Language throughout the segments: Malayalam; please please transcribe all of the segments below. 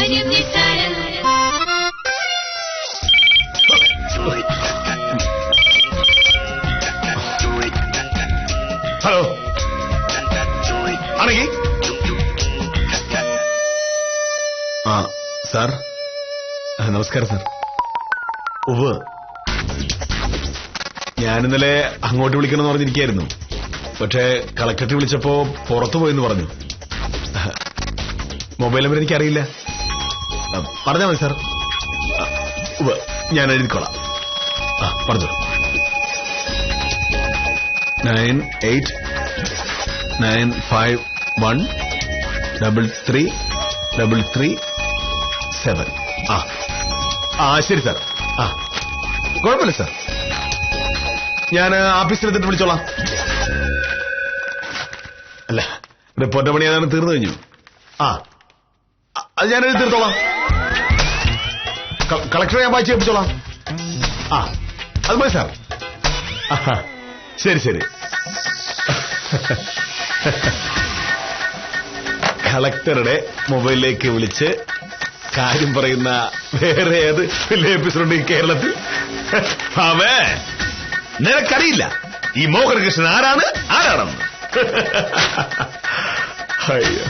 ഹലോ ആണെങ്കിൽ ആ സാർ നമസ്കാരം സാർ. ഉവ്വ് ഞാനിന്നലെ അങ്ങോട്ട് വിളിക്കണമെന്ന് പറഞ്ഞിരിക്കായിരുന്നു. പക്ഷേ കളക്ടറേറ്റ് വിളിച്ചപ്പോ പുറത്തു പോയെന്ന് പറഞ്ഞു. മൊബൈൽ നമ്പർ എനിക്കറിയില്ല. പറഞ്ഞാൽ മതി സാർ. ഉവ്വ് ഞാൻ എഴുതിക്കോളാം. പറഞ്ഞു 9895133337. ശരി സാർ. കുഴപ്പമില്ല സാർ, ഞാൻ ഓഫീസിലെത്തിട്ട് വിളിച്ചോളാം. അല്ല, റിപ്പോർട്ട് പണി അതാണ് തീർന്നു കഴിഞ്ഞു. അത് ഞാനെഴുതി തീർത്തോളാം. കളക്ടറെ ഞാൻ വായിച്ച് കേൾപ്പിച്ചോളാം. അത് മതി സാർ. ശരി ശരി. കളക്ടറുടെ മൊബൈലിലേക്ക് വിളിച്ച് കാര്യം പറയുന്ന വേറെ ഏത് വലിയ എപ്പിസോഡ് ഈ കേരളത്തിൽ? നിനക്കറിയില്ല ഈ മോഹനകൃഷ്ണൻ ആരാണെന്ന്. അയ്യോ,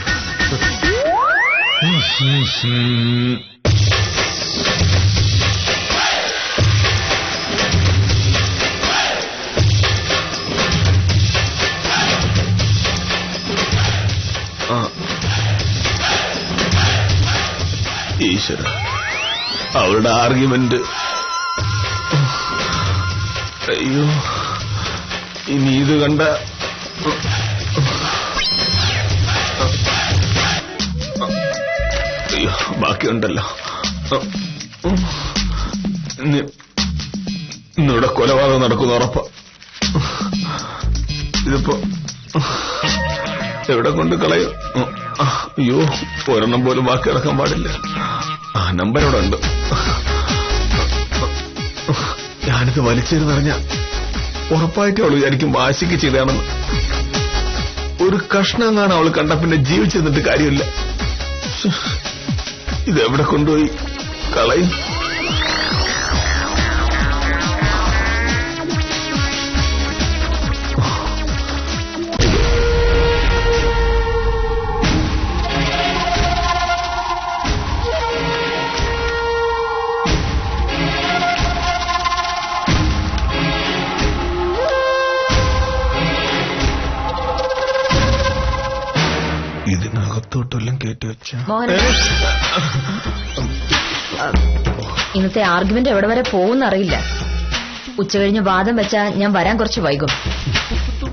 ഈശ്വര, അവളുടെ ആർഗ്യുമെന്റ്. അയ്യോ, ഇനി ഇത് കണ്ട അയ്യോ ബാക്കിയുണ്ടല്ലോ. ഇന്നിവിടെ കൊലപാതകം നടക്കുന്ന ഉറപ്പാ. ഇതിപ്പോ എവിടെ കൊണ്ട് കളയും? അയ്യോ, ഒരെണ്ണം പോലും ബാക്കി കിടക്കാൻ പാടില്ല. നമ്പർ ഇവിടെ ഉണ്ട്. ഞാനിത് വലിച്ചെറിഞ്ഞ ഉറപ്പായിട്ടും അവള് വിചാരിക്കും വാശിക്ക് ചെയ്താണെന്ന്. ഒരു കഷ്ണം കാണാൻ അവള് കണ്ട പിന്നെ ജീവിച്ചെന്നിട്ട് കാര്യമില്ല. ഇതെവിടെ കൊണ്ടുപോയി കളയും? ഇതിനകത്തോട്ടെല്ലാം കയറ്റി വെച്ച ഇന്നത്തെ ആർഗ്യുമെന്റ് എവിടെ വരെ പോകുന്നറിയില്ല. ഉച്ചകഴിഞ്ഞ് വാദം വെച്ചാ ഞാൻ വരാൻ കുറച്ച് വൈകും.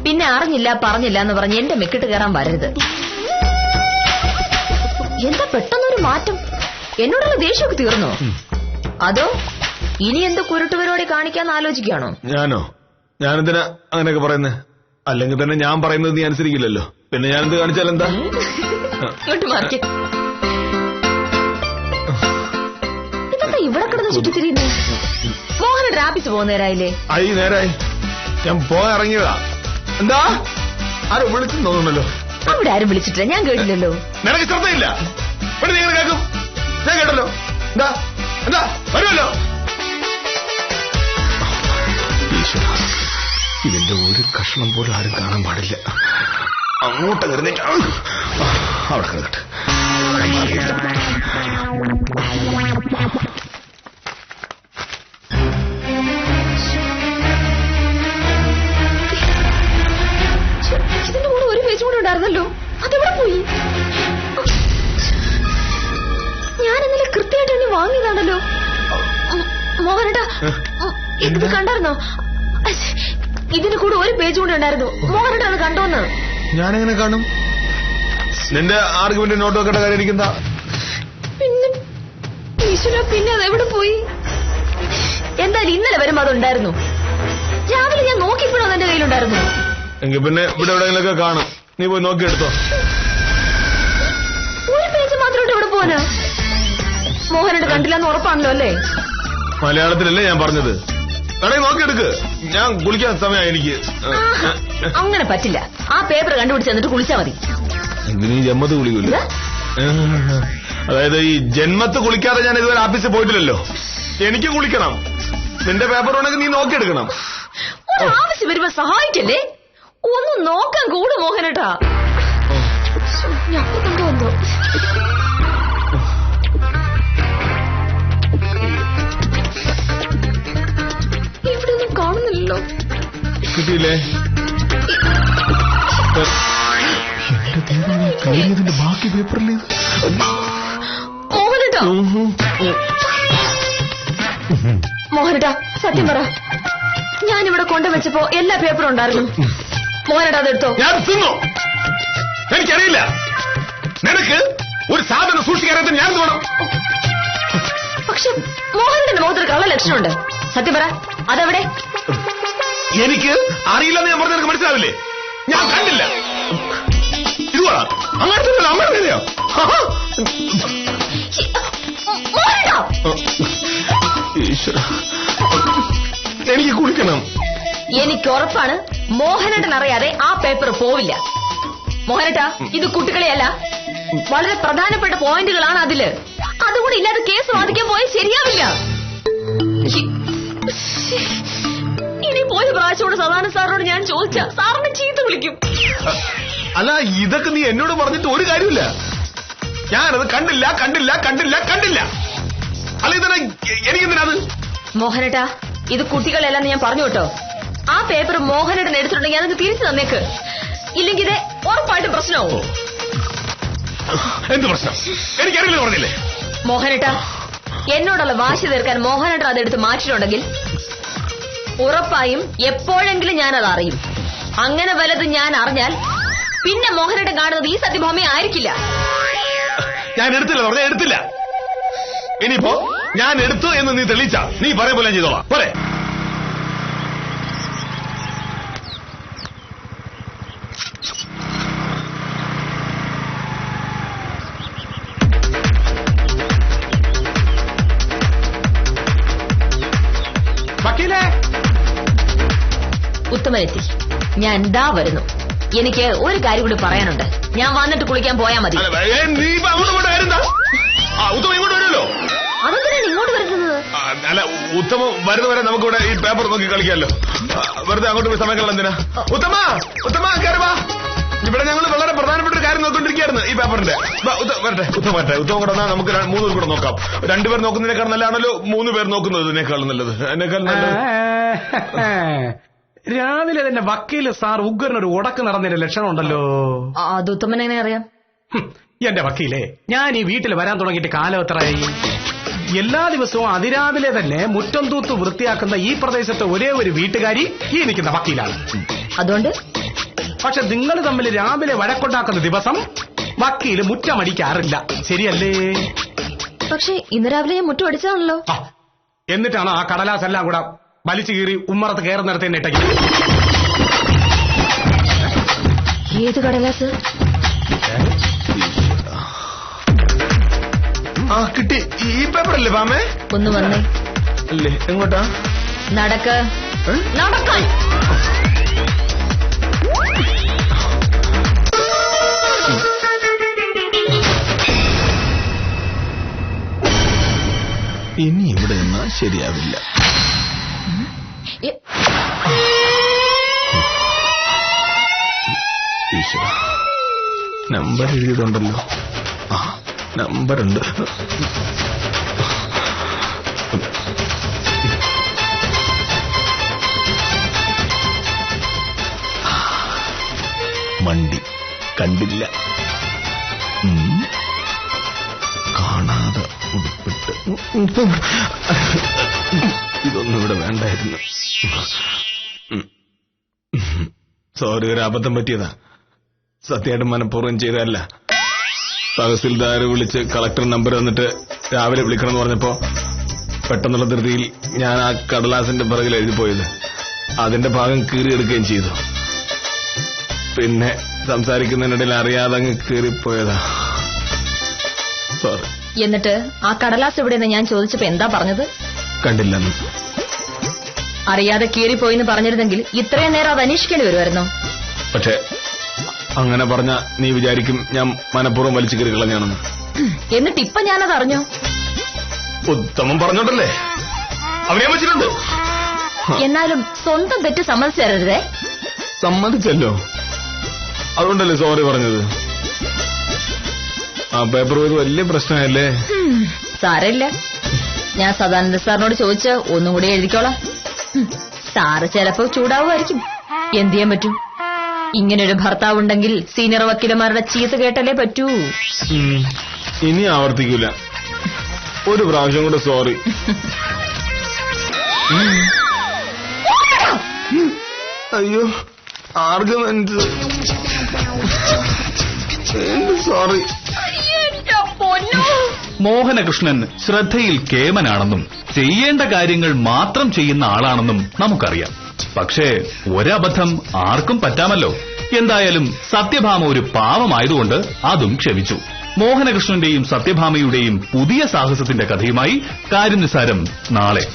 പിന്നെ അറിഞ്ഞില്ല പറഞ്ഞില്ല എന്ന് പറഞ്ഞ് എന്റെ മെക്കിട്ട് കയറാൻ വരരുത്. എന്താ പെട്ടെന്നൊരു മാറ്റം? എന്നോടുള്ള ദേഷ്യമൊക്കെ തീർന്നോ? അതോ ഇനി എന്ത് കുരുട്ടുപരിപാടി കാണിക്കാന്ന് ആലോചിക്കുകയാണോ? ഞാനെന്തിനാ അങ്ങനെയൊക്കെ പറയുന്നേ? അല്ലെങ്കിൽ തന്നെ ഞാൻ പറയുന്നത് നീ അനുസരിക്കില്ലല്ലോ. പിന്നെ ഞാനെന്ത് കാണിച്ചാൽ എന്താ? ഇതെന്താ ഇവിടെ കിടന്ന് ചുറ്റിത്തിരിയുന്നേ? മോഹനയുടെ ആഫീസ് പോകുന്ന നേരായില്ലേ? നേരായി. ഞാൻ പോകാൻ ഇറങ്ങിയതാ. എന്താ ആരും വിളിച്ചു തോന്നുന്നല്ലോ? അവിടെ ആരും വിളിച്ചിട്ടില്ല, ഞാൻ കേട്ടില്ലല്ലോ. നിനക്ക് ശ്രദ്ധയില്ല? നിങ്ങൾ കേൾക്കും, ഞാൻ കേട്ടല്ലോ. എന്താ എന്താ വരുമല്ലോ. ഇതിന്റെ ഒരു കഷ്ണം പോലും ആരും കാണാൻ പാടില്ല. അങ്ങോട്ട് കരുന്നേറ്റ് അവിടെ കിടക്കട്ടെ. ഇതിന്റെ കൂടെ ഒരു പേജ് കൂടെ ഉണ്ടായിരുന്നല്ലോ, അതെവിടെ പോയി? ഞാൻ ഇന്നലെ കൃത്യമായിട്ട് എന്നെ വാങ്ങിയതാണല്ലോ. മോഹനേട്ടാ, ഇത് കണ്ടായിരുന്നോ? ഇതിന്റെ കൂടെ ഒരു പേജ് കൂടെ ഉണ്ടായിരുന്നു. മോഹനേട്ടാ അത് കണ്ടോന്ന്? ഞാനെങ്ങനെ കാണും? നിന്റെ ആർഗ്യുമെന്റ് നോട്ട് വെക്കേണ്ട കാര്യം ഇരിക്കുന്ന. പിന്നെ ഈശ്വര, പിന്നെ അതെവിടെ പോയി? എന്തായാലും ഇന്നലെ വരുമ്പോ അതുണ്ടായിരുന്നു. രാവിലെ ഞാൻ നോക്കിയപ്പോഴും അതെന്റെ കയ്യിലുണ്ടായിരുന്നു. എങ്കിൽ പിന്നെ ഇവിടെ എവിടെയെങ്കിലൊക്കെ കാണും. നീ പോയി നോക്കിയെടുത്തോ. ഒരു പേജ് മാത്രമായിട്ട് എവിടെ പോവാനാ? മോഹനേട്ട കണ്ടില്ലെന്ന് ഉറപ്പാണല്ലോ അല്ലേ? മലയാളത്തിലല്ലേ ഞാൻ പറഞ്ഞത്? കടയിൽ നോക്കിയെടുക്ക്. ഞാൻ കുളിക്കാൻ സമയമായി എനിക്ക്. അങ്ങനെ പറ്റില്ല. ആ പേപ്പർ കണ്ടുപിടിച്ച് എന്നിട്ട് കുളിച്ചാ മതി. എന്തിനീ ജമ്മത്ത് കുളിക്കൂല? അതായത് ഈ ജന്മത്ത് കുളിക്കാതെ ഞാൻ ഇതുവരെ ഓഫീസിൽ പോയിട്ടില്ലല്ലോ. എനിക്ക് കുളിക്കണം. നിന്റെ പേപ്പർ ഉണ്ടെങ്കിൽ നീ നോക്കിയെടുക്കണം. ആവശ്യം വരുമ്പോ സഹായിക്കല്ലേ, ഒന്ന് നോക്കാൻ കൂട് മോഹനേട്ടാ. ഞാൻ കൊണ്ടുവന്നോ ഇവിടെ ഒന്നും കാണുന്നില്ലല്ലോ. കിട്ടിയില്ലേ? കഴിഞ്ഞതിന്റെ ബാക്കി പേപ്പറിൽ മോഹനേട്ടാ. മോഹനേട്ടാ സത്യം പറ, ഞാനിവിടെ കൊണ്ടുവച്ചപ്പോ എല്ലാ പേപ്പറും ഉണ്ടായിരുന്നു. മോഹനേട്ടാ അതെടുത്തോ. ഞാൻ തിന്നോ? എനിക്കറിയില്ല. നിനക്ക് ഒരു സാധനം സൂക്ഷിക്കാനായിട്ട് ഞാൻ വേണം. പക്ഷെ മോഹനന്റെ മുഖത്തൊരു കള്ള ലക്ഷണമുണ്ട്. സത്യം പറ, അതെവിടെ? എനിക്ക് അറിയില്ലെന്ന് ഞാൻ പറഞ്ഞ നിനക്ക് മനസ്സിലാവില്ലേ? ഞാൻ കണ്ടില്ല. ഇതുവാ അങ്ങനത്തെ അമ്മയോ? ഈശ്വര, എനിക്ക് കുളിക്കണം. എനിക്ക് ഉറപ്പാണ് മോഹനേട്ടൻ അറിയാതെ ആ പേപ്പർ പോവില്ല. മോഹനേട്ടാ, ഇത് കുട്ടികളെയല്ല, വളരെ പ്രധാനപ്പെട്ട പോയിന്റുകളാണ് അതില്. അതുകൂടി ഇല്ലാതെ കേസ് വാദിക്കാൻ പോയാൽ ശരിയാവില്ല. ഇനി പോയ പ്രാവശ്യത്തോട് സദാനന്ദ സാറിനോട് ഞാൻ ചോദിച്ച സാറിനെ ചീത്ത വിളിക്കും. അല്ല, ഇതൊക്കെ നീ എന്നോട് പറഞ്ഞിട്ട് ഒരു കാര്യമില്ല. ഞാനത് കണ്ടില്ല കണ്ടില്ല കണ്ടില്ല കണ്ടില്ല. അല്ല, ഇതെന്നാ എനിക്കെന്തിനാത്? മോഹനേട്ടാ, ഇത് കുട്ടികളെല്ലാം ഞാൻ പറഞ്ഞു കേട്ടോ. ആ പേപ്പർ മോഹനേട്ടൻ എടുത്തിട്ടുണ്ടെങ്കിൽ അതൊക്കെ തിരിച്ചു തന്നേക്ക്. ഇല്ലെങ്കിൽ ഇത് ഉറപ്പായിട്ടും പ്രശ്നമാവും. എന്ത് പ്രശ്നം? എനിക്കറിയില്ല പറഞ്ഞില്ലേ? മോഹനേട്ടാ, എന്നോടുള്ള വാശി തീർക്കാൻ മോഹനേട്ടൻ അതെടുത്ത് മാറ്റിയിട്ടുണ്ടെങ്കിൽ ഉറപ്പായും എപ്പോഴെങ്കിലും ഞാനത് അറിയും. അങ്ങനെ വല്ലത് ഞാൻ അറിഞ്ഞാൽ പിന്നെ മോഹനേട്ടൻ കാണുന്നത് ഈ സത്യഭാമയെ ആയിരിക്കില്ല. ഞാൻ എടുത്തില്ല പറഞ്ഞ എടുത്തില്ല. ഇനിയിപ്പോ ഞാൻ എടുത്തു എന്ന് നീ തെളിയിച്ചാ നീ പറയ പോലെ ചെയ്തോളാം. പോരെ? വക്കീലേ, ഉത്തമനെത്തി. ഞാൻ എന്താ വരുന്നു. എനിക്ക് ഒരു കാര്യം കൂടി പറയാനുണ്ട്. ഞാൻ വന്നിട്ട് കുളിക്കാൻ പോയാ മതി. നീ അങ്ങോട്ട് വരുന്നോ? ഉത്തമ ഇങ്ങോട്ട് വരുമല്ലോ. അതെന്തിനാണ് ഇങ്ങോട്ട് വരുന്നത്? അല്ല, ഉത്തമം വരുന്നവരെ നമുക്കിവിടെ ഈ പേപ്പർ നോക്കി കളിക്കാമല്ലോ. വെറുതെ അങ്ങോട്ട് പോയി സമയം കളയാൻ എന്തിനാ? ഉത്തമ കയറി വാ. ഇവിടെ ഞങ്ങൾ വളരെ പ്രധാനപ്പെട്ട ഒരു കാര്യം നോക്കിക്കൊണ്ടിരിക്കുകയായിരുന്നു ഈ പേപ്പറിന്റെ. വരട്ടെ, ഉത്തമം കൂടെ വന്നാൽ നമുക്ക് 3 പേർ കൂടെ നോക്കാം. 2 പേർ നോക്കുന്നതിനേക്കാൾ നല്ലതാണല്ലോ 3 പേർ നോക്കുന്നത്. എന്നെക്കാളും നല്ലത്. രാവിലെ തന്നെ വക്കീല് സാർ ഉഗ്രനൊരു ഉടക്ക് നടന്നതിന്റെ ലക്ഷണമുണ്ടല്ലോ. അത് ഉത്തമനെ എങ്ങനെ അറിയാം? എന്റെ വക്കീലേ, ഞാൻ ഈ വീട്ടിൽ വരാൻ തുടങ്ങിയിട്ട് കാലം എത്രയായി? എല്ലാ ദിവസവും അതിരാവിലെ തന്നെ മുറ്റം തൂത്ത് വൃത്തിയാക്കുന്ന ഈ പ്രദേശത്തെ ഒരേ ഒരു വീട്ടുകാരി ഈ നിൽക്കുന്ന വക്കീലാണ്. അതുകൊണ്ട് പക്ഷെ നിങ്ങൾ തമ്മിൽ രാവിലെ വഴക്കുണ്ടാക്കുന്ന ദിവസം വക്കീല് മുറ്റമടിക്കാറില്ല, ശരിയല്ലേ? പക്ഷെ ഇന്ന് രാവിലെ ഞാൻ മുറ്റം അടിച്ചതാണല്ലോ. എന്നിട്ടാണ് ആ കടലാസ് എല്ലാം കൂടെ വലിച്ചു കീറി ഉമ്മറത്ത് കയറുന്നിടത്ത് തന്നെ ഇട്ടേക്ക്. ഏത് കടലാസ്? കിട്ടി. ഈ പേപ്പറല്ലേ പാമേ? ഒന്ന് വന്നേ. അല്ലേ, എങ്ങോട്ടാ? നടക്കാൻ. ഇനി ഇവിടെ നിന്നാ ശരിയാവില്ല. ഈശ്വര, നമ്പർ എഴുതിയതുണ്ടല്ലോ. നമ്പറുണ്ട്. മണ്ടി കണ്ടില്ല. കാണാതെ ഉടുപ്പിട്ട്. ഇതൊന്നും ഇവിടെ വേണ്ടായിരുന്നു. സോറി, ഒരു അബദ്ധം പറ്റിയതാ. സത്യമായിട്ടും മനഃപൂർവ്വം ചെയ്തതല്ല. തഹസിൽദാർ വിളിച്ച് കളക്ടർ നമ്പർ തന്നിട്ട് രാവിലെ വിളിക്കണമെന്ന് പറഞ്ഞപ്പോ പെട്ടെന്നുള്ള ധൃതിയിൽ ഞാൻ ആ കടലാസിന്റെ പിറകിൽ എഴുതിപ്പോയത്. അതിന്റെ ഭാഗം കീറിയെടുക്കുകയും ചെയ്തു. പിന്നെ സംസാരിക്കുന്നതിനിടയിൽ അറിയാതെ അങ്ങ് കീറിപ്പോയതാ. സോറി. എന്നിട്ട് ആ കടലാസ് എവിടെയെന്ന് ഞാൻ ചോദിച്ചപ്പോ എന്താ പറഞ്ഞത്? കണ്ടില്ലെന്ന്. അറിയാതെ കീറിപ്പോയിന്ന് പറഞ്ഞിരുന്നെങ്കിൽ ഇത്രയും നേരം അത് അന്വേഷിക്കേണ്ടി വരുമായിരുന്നോ? പക്ഷെ അങ്ങനെ പറഞ്ഞ നീ വിചാരിക്കും ഞാൻ മനഃപൂർവ്വം വലിച്ചു കീറി കളഞ്ഞാണെന്ന്. എന്നിട്ട് ഇപ്പൊ ഞാനത് അറിഞ്ഞോ? ഉത്തമം പറഞ്ഞോണ്ടല്ലേ അവനെ വെച്ചിട്ടുണ്ട്. എന്നാലും സ്വന്തം തെറ്റ് സമ്മതിച്ചു തരരുതേ. സമ്മതിച്ചല്ലോ, അതുകൊണ്ടല്ലേ സോറി പറഞ്ഞത്. ആ പേപ്പർ പോയത് വലിയ പ്രശ്നമല്ലേ? സാരമില്ല, ഞാൻ സദാനന്ദ സാറിനോട് ചോദിച്ച് ഒന്നും കൂടി എഴുതിക്കോളാം. സാറ് ചിലപ്പോ ചൂടാവുമായിരിക്കും. എന്ത് ചെയ്യാൻ പറ്റൂ? ഇങ്ങനൊരു ഭർത്താവ് ഉണ്ടെങ്കിൽ സീനിയർ വക്കീലന്മാരുടെ ചീത്ത കേട്ടല്ലേ പറ്റൂ. ഇനി ആവർത്തിക്കൂല. ഒരു പ്രാവശ്യം കൂടെ സോറി. അയ്യോ, ആർഗ്യുമെന്റ്. സോറി. മോഹനകൃഷ്ണൻ ശ്രദ്ധയിൽ കേമനാണെന്നും ചെയ്യേണ്ട കാര്യങ്ങൾ മാത്രം ചെയ്യുന്ന ആളാണെന്നും നമുക്കറിയാം. പക്ഷേ ഒരബദ്ധം ആർക്കും പറ്റാമല്ലോ. എന്തായാലും സത്യഭാമ ഒരു പാവമായതുകൊണ്ട് അതും ക്ഷമിച്ചു. മോഹനകൃഷ്ണന്റെയും സത്യഭാമയുടെയും പുതിയ സാഹസത്തിന്റെ കഥയുമായി കാര്യനിസാരം നാളെ.